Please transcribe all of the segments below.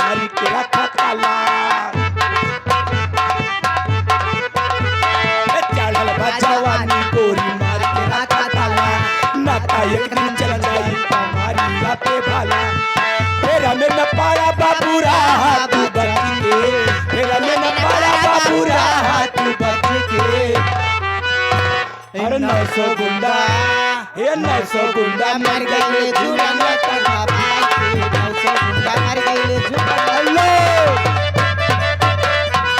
मारी के रखा ताला चढ़ल बजवानी गोरी मारी के रखा ताला नाता एक दिन चल जाई हमारी राते भाला तेरा में न पाया बाबूरा तू बच के तेरा में न पाया बाबूरा तू बच के अरे 900 गुंडा ये 900 गुंडा मर गए झूलन करदा भाई के 900 गुंडा मर गए झूलन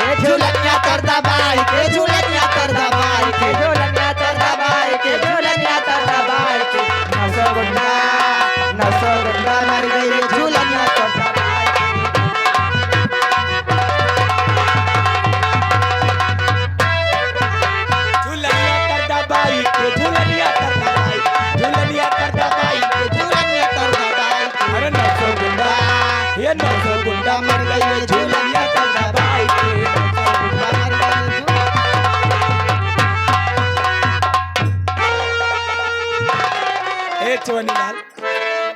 के झूलनिया करदा भाई के झूलनिया करदा भाई के झूलनिया करदा भाई के झूलनिया करदा भाई के 900 गुंडा मर गए झूलनिया करदा भाई झूलनिया करदा भाई के झूलनिया करदा भाई झूलनिया करदा भाई के झूलनिया करदा भाई अरे 900 गुंडा ये 900 गुंडा मर गए झूलनिया करदा भाई के 900 गुंडा मर गए झूलन ए चवनीलाल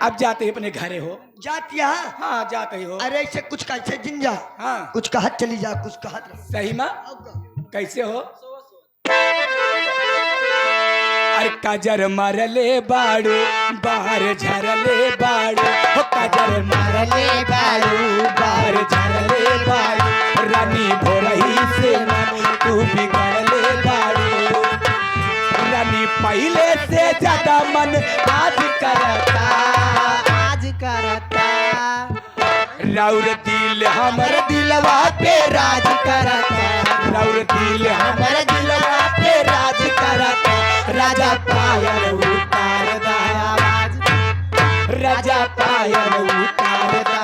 अब जाते ही अपने घरे हो जातिया हाँ जाते ही हो अरे ऐसे कुछ कैसे जिंजा हाँ कुछ कहत चली जा कुछ कहत सही माँ कैसे हो अरे काजर मारले बाड़ू बाहर झरले बाड़ू हो काजर मारले बाड़ू बाहर झरले बाड़ू रानी भोरही से मन तू बिगड़ले बाड़ू रानी पहले से ज्यादा मन आज करता आज करता राउर दिल हमर दिलवा पे राज करता राउर दिल हमर दिलवा पे राज करता राजा पायल उतार दा आवाज राजा पायल उतार दा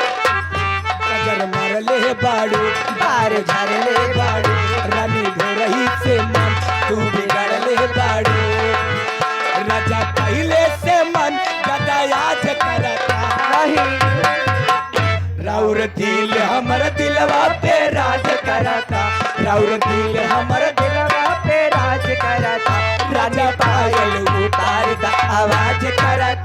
काजर मारले बाड़ू बार झरले बाड़ू रानी भोरही से मन तू बिगड़ले बाड़ू राजा पहले से मन गदा याद करता राउर दिल हमर दिलवा पे राज करता राउर दिल हमर दिलवा पे राज करता राजा पायल उतार दा आवाज करता